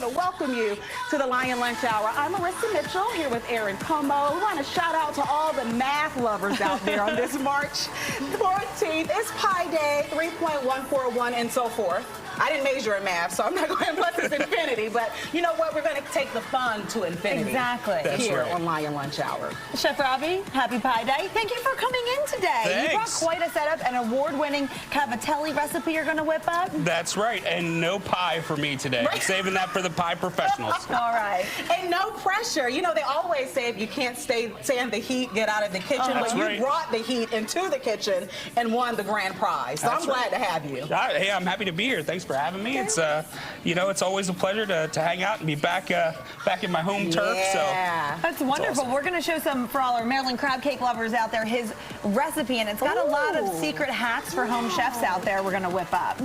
want to welcome you to the Lion Lunch Hour. I'm Marissa Mitchell here with Aaron Como. We want to shout out to all the math lovers out there on this March 14th. It's Pi Day, 3.141 and so forth. I didn't major in math, so I'm not going to plus it's infinity, but you know what? We're going to take the fun to infinity. Exactly. Here on Lion Lunch Hour. Chef Robbie, happy Pi Day. Thank you for coming in today. Thanks. You brought quite a setup, an award-winning cavatelli recipe you're going to whip up. That's right, and no pie for me today. Right. Saving that for the pie professionals. All right. And no pressure. You know, they always say if you can't stand the heat, get out of the kitchen. But you brought the heat into the kitchen and won the grand prize. So I'm glad to have you. Hey, I'm happy to be here. Thanks for having me. It's you know, it's always a pleasure to hang out and be back in my home turf. So that's wonderful. Awesome. We're going to show some for all our Maryland crab cake lovers out there his recipe, and it's got a lot of secret hacks for home chefs out there. We're going to whip up.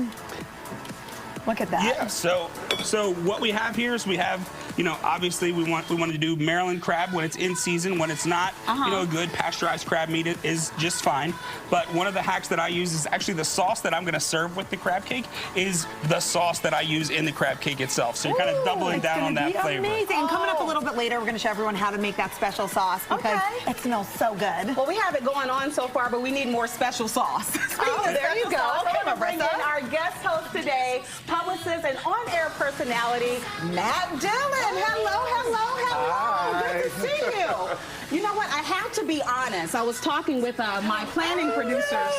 Look at that. Yeah, so what we have here is we have, you know, obviously we want to do Maryland crab when it's in season. When it's not, you know, good pasteurized crab meat is just fine. But one of the hacks that I use is actually the sauce that I'm going to serve with the crab cake is the sauce that I use in the crab cake itself. So you're kind of doubling down on that flavor. Amazing. And coming up a little bit later, we're going to show everyone how to make that special sauce because it smells so good. Well, we have it going on so far, but we need more special sauce. There you go. We're going to bring in our guest host today, publicist and on-air personality, Matt Dillon. Hello, hello, hello. Hi. Good to see you. You know what? I have to be honest. I was talking with my planning producers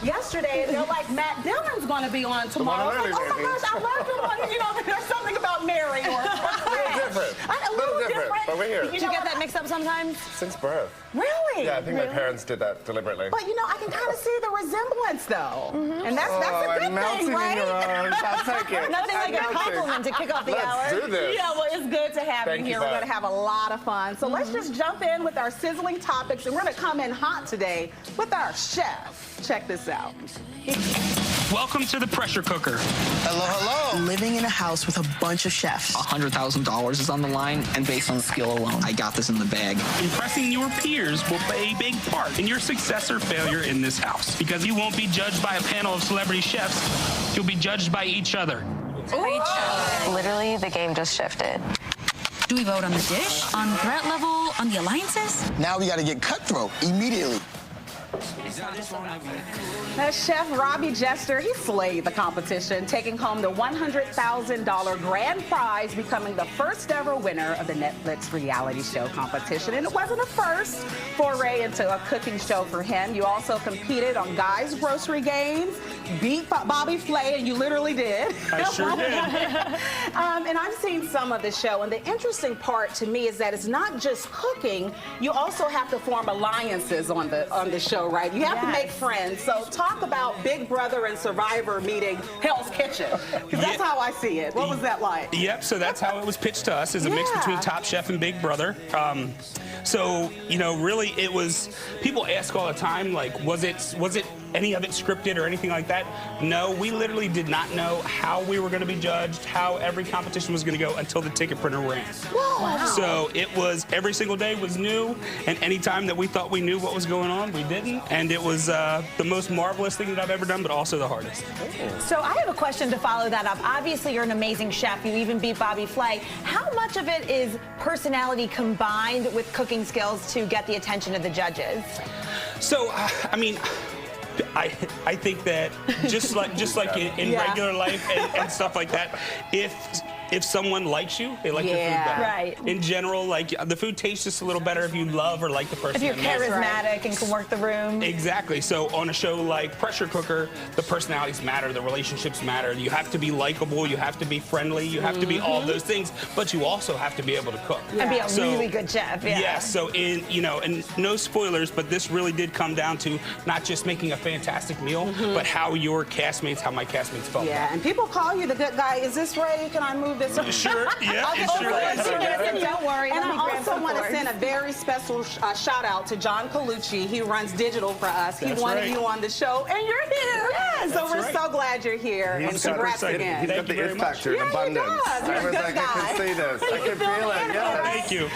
yesterday, and they're like, Matt Dillon's going to be on tomorrow. I was like, oh my gosh, I love him. You know, there's something about Mary or a little different, but we're here. Did you get that mixed up sometimes? Since birth. Really? Yeah, I think my parents did that deliberately. But you know, I can kind of see the resemblance, though. And that's a good thing, right? I'll take it. Nothing like a compliment to kick off the hour. Let's do this. Yeah, well, it's good to have you here. We're going to have a lot of fun. So let's just jump in with our sizzling topics, and we're going to come in hot today with our chef. Check this out. Welcome to the pressure cooker. Hello, hello. Living in a house with a bunch of chefs. $100,000 is on the line, and based on skill alone, I got this in the bag. Impressing your peers will play a big part in your success or failure in this house because you won't be judged by a panel of celebrity chefs. You'll be judged by each other. Literally, the game just shifted. Do we vote on the dish, on threat level, on the alliances? Now we got to get cutthroat immediately. That's Chef Robbie Jester. He slayed the competition, taking home the $100,000 grand prize, becoming the first ever winner of the Netflix reality show competition. And it wasn't a first foray into a cooking show for him. You also competed on Guy's Grocery Games, beat Bobby Flay, and you literally did. I sure did. And I've seen some of the show, and the interesting part to me is that it's not just cooking. You also have to form alliances on the show, right? You have to make friends. So talk about Big Brother and Survivor meeting Hell's Kitchen, because that's how I see it. What was that like? Yep, so that's how it was pitched to us, as a mix between Top Chef and Big Brother. So, you know, really it was, people ask all the time, like, was it any of it scripted or anything like that? No, we literally did not know how we were going to be judged, how every competition was going to go until the ticket printer ran. Wow. So it was, every single day was new, and any time that we thought we knew what was going on, we didn't. And it was the most marvelous thing that I've ever done, but also the hardest. So I have a question to follow that up. Obviously, you're an amazing chef. You even beat Bobby Flay. How much of it is personality combined with cooking skills to get the attention of the judges? So, I mean, I think that just like in regular life and stuff like that, if someone likes you, they like your food better. Right. In general, like the food tastes just a little better if you love or like the person. If you're charismatic and can work the room. Exactly. So on a show like Pressure Cooker, the personalities matter, the relationships matter. You have to be likable, you have to be friendly, you have to be all those things, but you also have to be able to cook. And be a really good chef. Yeah. So and no spoilers, but this really did come down to not just making a fantastic meal, but how your castmates, how my castmates felt. Yeah, and people call you the good guy. Is this Ray? Can I move this? Sure, yeah, sure. Don't worry. And I also want to send a very special shout out to John Colucci. He runs digital for us. He wanted you on the show, and you're here. Yeah, so we're so glad you're here. He's and super congrats excited. again. He's got the it factor in abundance. You're a good guy. I can see this. I can feel it. Yeah. Thank you.